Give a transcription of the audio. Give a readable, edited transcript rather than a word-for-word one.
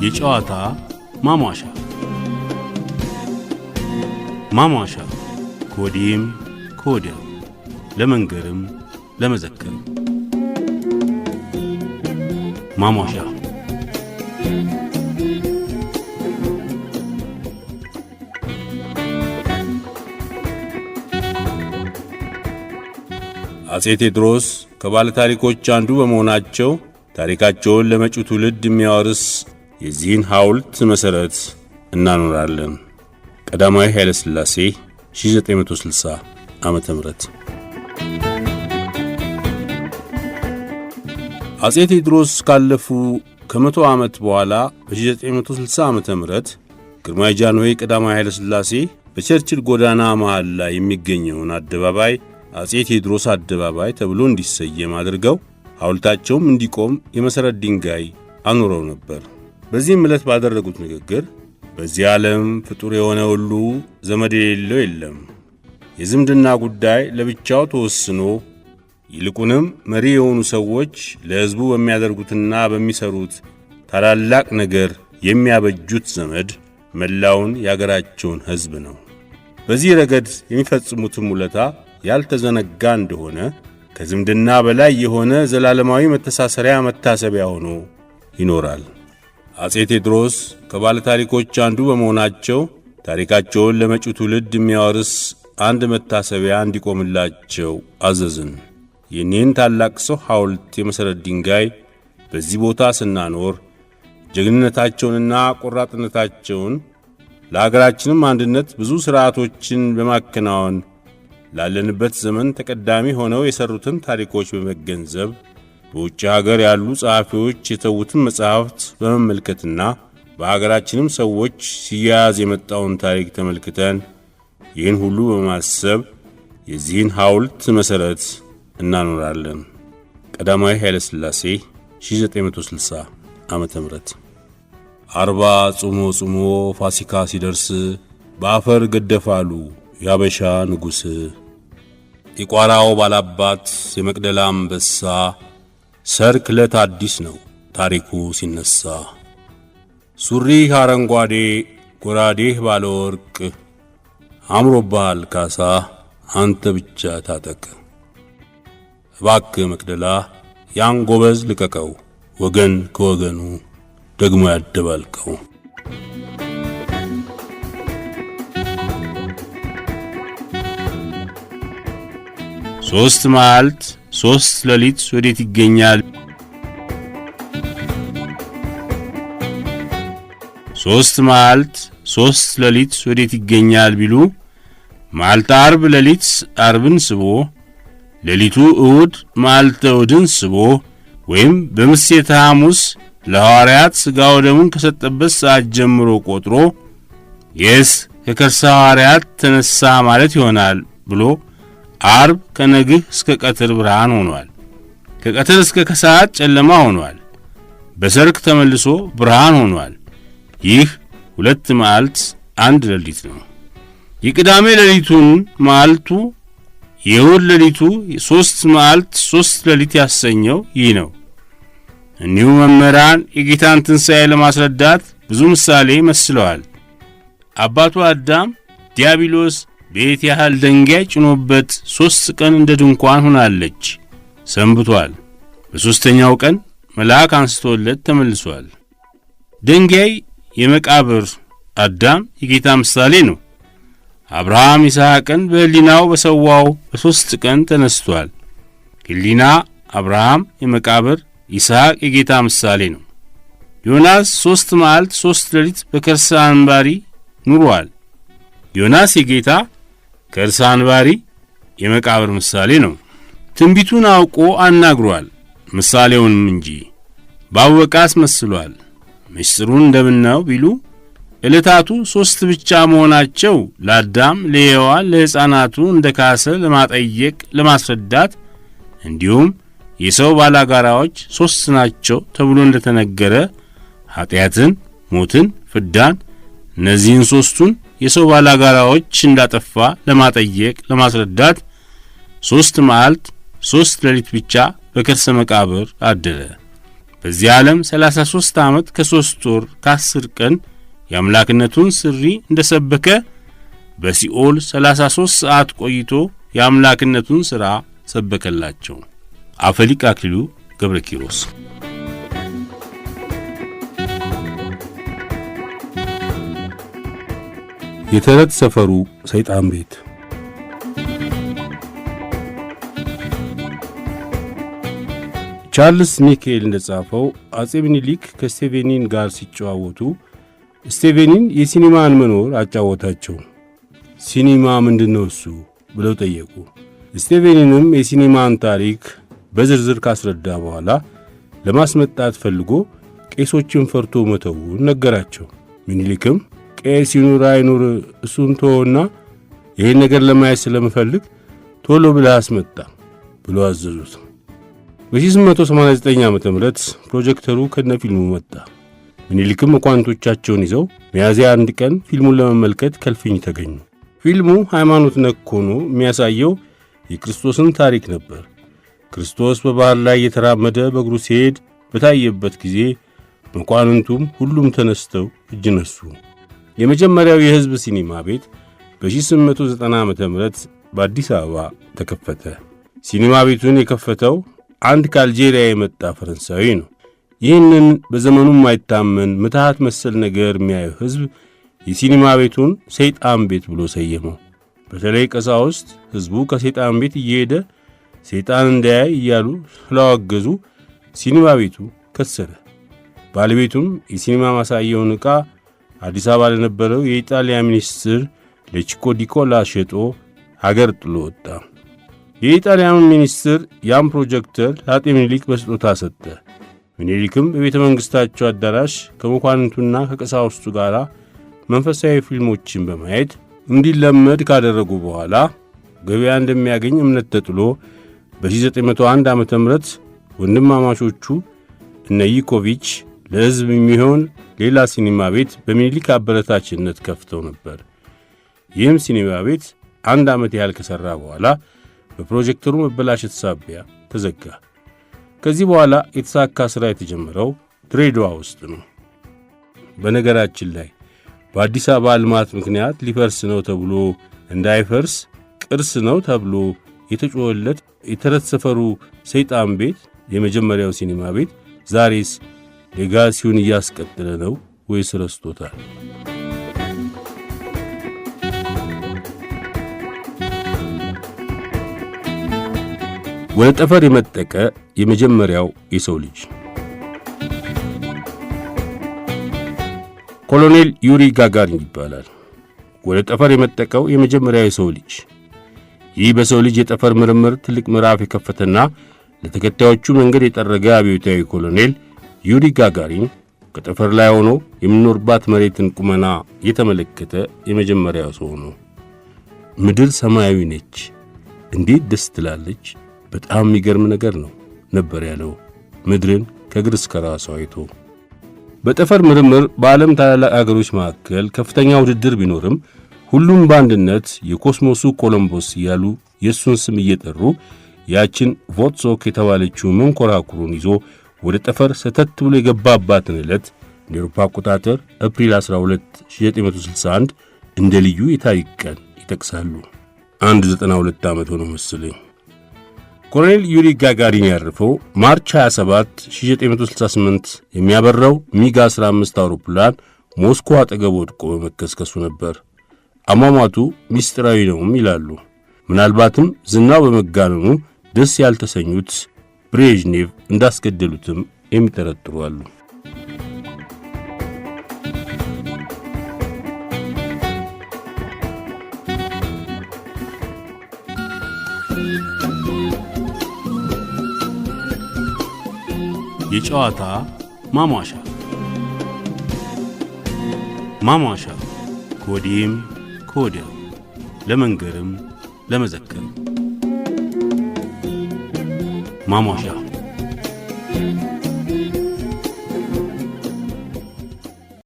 የጨዋታ ማሟሻ ማሟሻ ከወዲህም ከወዲያው ለመንገርም ለመዘከርም ማሟሻ አጼ ቴዎድሮስ ከባለ ታሪኮች አንዱ በመሆናቸው ታሪካቸውን ለመጪው ትውልድ የሚያወርስ የዚህን ሐውልት መሰረት እናኖራለን። ቀዳማዊ ኃይለ ሥላሴ 1960 ዓመተ ምህረት። አጼ ቴዎድሮስ ካለፉ ከመቶ ዓመት በኋላ በ1960 ዓመተ ምህረት ግርማዊ ጃንሆይ ቀዳማዊ ኃይለ ሥላሴ በቸርችል ጎዳና መሃል ላይ የሚገኘውን አደባባይ አጼ ቴዎድሮስ አደባባይ ተብሎ እንዲሰየም አድርገው ሐውልታቸውም እንዲቆም የመሰረት ድንጋይ አኑረው ነበር። በዚህም ዕለት ባደረጉት ንግግር በዚህ ዓለም ፍጡር የሆነ ሁሉ ዘመድ የሌለው የለም። የዝምድና ጉዳይ ለብቻው ተወስኖ ይልቁንም መሪ የሆኑ ሰዎች ለሕዝቡ በሚያደርጉትና በሚሰሩት ታላላቅ ነገር የሚያበጁት ዘመድ መላውን ያገራቸውን ሕዝብ ነው። በዚህ ረገድ የሚፈጽሙትም ውለታ ያልተዘነጋ እንደሆነ ከዝምድና በላይ የሆነ ዘላለማዊ መተሳሰሪያ መታሰቢያ ሆኖ ይኖራል። አጼ ቴዎድሮስ ከባለ ታሪኮች አንዱ በመሆናቸው ታሪካቸውን ለመጪው ትውልድ የሚያወርስ አንድ መታሰቢያ እንዲቆምላቸው አዘዝን። ይህንን ታላቅ ሰው ሐውልት የመሰረት ድንጋይ በዚህ ቦታ ስናኖር ጀግንነታቸውንና ቆራጥነታቸውን ለሀገራችንም አንድነት ብዙ ሥርዓቶችን በማከናወን ላለንበት ዘመን ተቀዳሚ ሆነው የሰሩትን ታሪኮች በመገንዘብ በውጭ ሀገር ያሉ ጸሐፊዎች የተዉትን መጻሕፍት በመመልከትና በሀገራችንም ሰዎች ሲያያዝ የመጣውን ታሪክ ተመልክተን ይህን ሁሉ በማሰብ የዚህን ሐውልት መሰረት እናኖራለን። ቀዳማዊ ኃይለ ሥላሴ 1960 ዓመተ ምህረት። 40 ጾሞ ፋሲካ ሲደርስ በአፈር ገደፋሉ ያበሻ ንጉሥ የቋራው ባላባት የመቅደላ አንበሳ ሰርክ ለት አዲስ ነው ታሪኩ ሲነሳ። ሱሪህ አረንጓዴ ጎራዴህ ባለ ወርቅ አምሮብሃል ካሳ አንተ ብቻ ታጠቅ። እባክህ መቅደላ ያን ጎበዝ ልቀቀው ወገን ከወገኑ ደግሞ ያደባልቀው። ሶስት መዓልት ሶስት ሌሊት ወዴት ይገኛል? ሶስት መዓልት ሶስት ሌሊት ወዴት ይገኛል ቢሉ መዓልተ ዓርብ ሌሊት ዓርብን ስቦ ሌሊቱ እሁድ መዓልተ እሁድን ስቦ ወይም በምሴተ ሐሙስ ለሐዋርያት ሥጋው ደሙን ከሰጠበት ሰዓት ጀምሮ ቆጥሮ የስ ከከርሰ ሐዋርያት ተነሳ ማለት ይሆናል ብሎ ዓርብ ከነግህ እስከ ቀትር ብርሃን ሆኗል። ከቀትር እስከ ከሰዓት ጨለማ ሆኗል። በሰርክ ተመልሶ ብርሃን ሆኗል። ይህ ሁለት መዓልት አንድ ሌሊት ነው። የቅዳሜ ሌሊቱን መዓልቱ የእሁድ ሌሊቱ ሶስት መዓልት ሶስት ሌሊት ያሰኘው ይህ ነው። እኒሁ መምህራን የጌታን ትንሣኤ ለማስረዳት ብዙ ምሳሌ መስለዋል። አባቱ አዳም ዲያብሎስ ቤት ያህል ድንጋይ ጭኖበት 3 ቀን እንደ ድንኳን ሆናለች ሰንብቷል። በሶስተኛው ቀን መልአክ አንስቶለት ተመልሷል። ድንጋይ የመቃብር አዳም የጌታ ምሳሌ ነው። አብርሃም ይስሐቅን በሕሊናው በሰዋው በ3 ቀን ተነስቷል። ሕሊና አብርሃም የመቃብር ይስሐቅ የጌታ ምሳሌ ነው። ዮናስ 3 መዓልት 3 ሌሊት በከርሰ አንባሪ ኑሯል። ዮናስ የጌታ ከርሰ አንባሪ የመቃብር ምሳሌ ነው። ትንቢቱን አውቆ አናግሯል ምሳሌውንም እንጂ ባወቀ አስመስሏል። ምስጢሩን እንደምናው ቢሉ ዕለታቱ 3 ብቻ መሆናቸው ለአዳም ለሔዋን ለሕፃናቱ እንደ ካሰ ለማጠየቅ ለማስረዳት እንዲሁም የሰው ባላጋራዎች 3 ናቸው ተብሎ እንደተነገረ ኃጢአትን ሞትን ፍዳን እነዚህን 3ቱን የሰው ባላጋራዎች እንዳጠፋ ለማጠየቅ ለማስረዳት 3 መዓልት 3 ሌሊት ብቻ በከርሰ መቃብር አደረ። በዚህ ዓለም 33 ዓመት ከ3 ወር ከ10 ቀን የአምላክነቱን ስሪ እንደሰበከ በሲኦል 33 ሰዓት ቆይቶ የአምላክነቱን ሥራ ሰበከላቸው። አፈሊቅ አክሊሉ ገብረ ኪሮስ። የተረት ሰፈሩ ሰይጣን ቤት። ቻርልስ ሚካኤል እንደጻፈው አጼ ምኒልክ ከስቴቬኒን ጋር ሲጨዋወቱ ስቴቬኒን የሲኒማን መኖር አጫወታቸው። ሲኒማ ምንድነው እሱ ብለው ጠየቁ። ስቴቬኒንም የሲኒማን ታሪክ በዝርዝር ካስረዳ በኋላ ለማስመጣት ፈልጎ ቄሶችን ፈርቶ መተውን ነገራቸው። ምኒልክም ቄስ ይኑር አይኑር እሱን ተወውና ይህን ነገር ለማየት ስለምፈልግ ቶሎ ብለህ አስመጣ ብሎ አዘዙት። በ1889 ዓመተ ምህረት ፕሮጀክተሩ ከነፊልሙ መጣ። ምኒልክም መኳንንቶቻቸውን ይዘው ሚያዝያ 1 ቀን ፊልሙን ለመመልከት ከልፍኝ ተገኙ። ፊልሙ ሃይማኖት ነክ ሆኖ የሚያሳየው የክርስቶስን ታሪክ ነበር። ክርስቶስ በባህር ላይ እየተራመደ በእግሩ ሲሄድ በታየበት ጊዜ መኳንንቱም ሁሉም ተነስተው እጅ ነሱ። የመጀመሪያው የሕዝብ ሲኒማ ቤት በ1890 ዓመተ ምህረት በአዲስ አበባ ተከፈተ። ሲኒማ ቤቱን የከፈተው አንድ ከአልጄሪያ የመጣ ፈረንሳዊ ነው። ይህንን በዘመኑ የማይታመን ምትሃት መሰል ነገር የሚያየው ሕዝብ የሲኒማ ቤቱን ሰይጣን ቤት ብሎ ሰየመው። በተለይ ቀሳውስት ሕዝቡ ከሰይጣን ቤት እየሄደ ሰይጣን እንዳያይ እያሉ ስላወገዙ ሲኒማ ቤቱ ከሰረ። ባለቤቱም የሲኒማ ማሳየውን ዕቃ አዲስ አበባ ለነበረው የኢጣሊያ ሚኒስትር ለቺኮ ዲኮላ ሸጦ ሀገር ጥሎ ወጣ። የኢጣሊያኑ ሚኒስትር ያን ፕሮጀክተር ለአጤ ምኒልክ በስጦታ ሰጠ። ምኒልክም በቤተ መንግሥታቸው አዳራሽ ከመኳንንቱና ከቀሳውስቱ ጋር መንፈሳዊ ፊልሞችን በማየት እንዲለመድ ካደረጉ በኋላ ገበያ እንደሚያገኝ እምነት ተጥሎ በ1901 ዓመተ ምህረት ወንድማማቾቹ እነ ይኮቪች ለሕዝብ የሚሆን ሌላ ሲኒማ ቤት በምኒልክ አበረታችነት ከፍተው ነበር። ይህም ሲኒማ ቤት 1 ዓመት ያህል ከሠራ በኋላ በፕሮጀክተሩ መበላሸት ሳቢያ ተዘጋ። ከዚህ በኋላ የተሳካ ሥራ የተጀመረው ድሬዳዋ ውስጥ ነው። በነገራችን ላይ በአዲስ አበባ ልማት ምክንያት ሊፈርስ ነው ተብሎ እንዳይፈርስ ቅርስ ነው ተብሎ የተጮኸለት የተረት ሰፈሩ ሰይጣን ቤት የመጀመሪያው ሲኒማ ቤት ዛሬስ ሌጋሲውን እያስቀጠለ ነው ወይስ ረስቶታል? ወደ ጠፈር የመጠቀ የመጀመሪያው የሰው ልጅ ኮሎኔል ዩሪ ጋጋሪን ይባላል። ወደ ጠፈር የመጠቀው የመጀመሪያው የሰው ልጅ። ይህ በሰው ልጅ የጠፈር ምርምር ትልቅ ምዕራፍ የከፈተና ለተከታዮቹ መንገድ የጠረገ አብዮታዊ ኮሎኔል ዩሪ ጋጋሪን ከጠፈር ላይ ሆኖ የሚኖርባት መሬትን ቁመና የተመለከተ የመጀመሪያው ሰው ነው። ምድር ሰማያዊ ነች፣ እንዴት ደስ ትላለች! በጣም የሚገርም ነገር ነው ነበር ያለው ምድርን ከእግር እስከ ራሷ አይቶ። በጠፈር ምርምር በዓለም ታላላቅ አገሮች መካከል ከፍተኛ ውድድር ቢኖርም ሁሉም በአንድነት የኮስሞሱ ኮሎምቦስ እያሉ የእሱን ስም እየጠሩ ያችን ቮትሶክ የተባለችው መንኮራኩሩን ይዞ ወደ ጠፈር ሰተት ብሎ የገባባትን ዕለት እንደ አውሮፓ አቆጣጠር አፕሪል 12 1961 እንደ ልዩ የታሪክ ቀን ይጠቅሳሉ። 92 ዓመት ሆኖ መሰለኝ። ኮሎኔል ዩሪ ጋጋሪን ያረፈው ማርች 27 1968 የሚያበራው ሚግ 15 አውሮፕላን ሞስኮ አጠገብ ወድቆ በመከስከሱ ነበር። አሟሟቱ ሚስጥራዊ ነውም ይላሉ። ምናልባትም ዝናው በመጋነኑ ደስ ያልተሰኙት ብሬዥኔቭ እንዳስገደሉትም የሚጠረጥሩ አሉ። የጨዋታ ማሟሻ ማሟሻ ከወዲህም ከወዲያው ለመንገርም ለመዘከርም ማሟሻ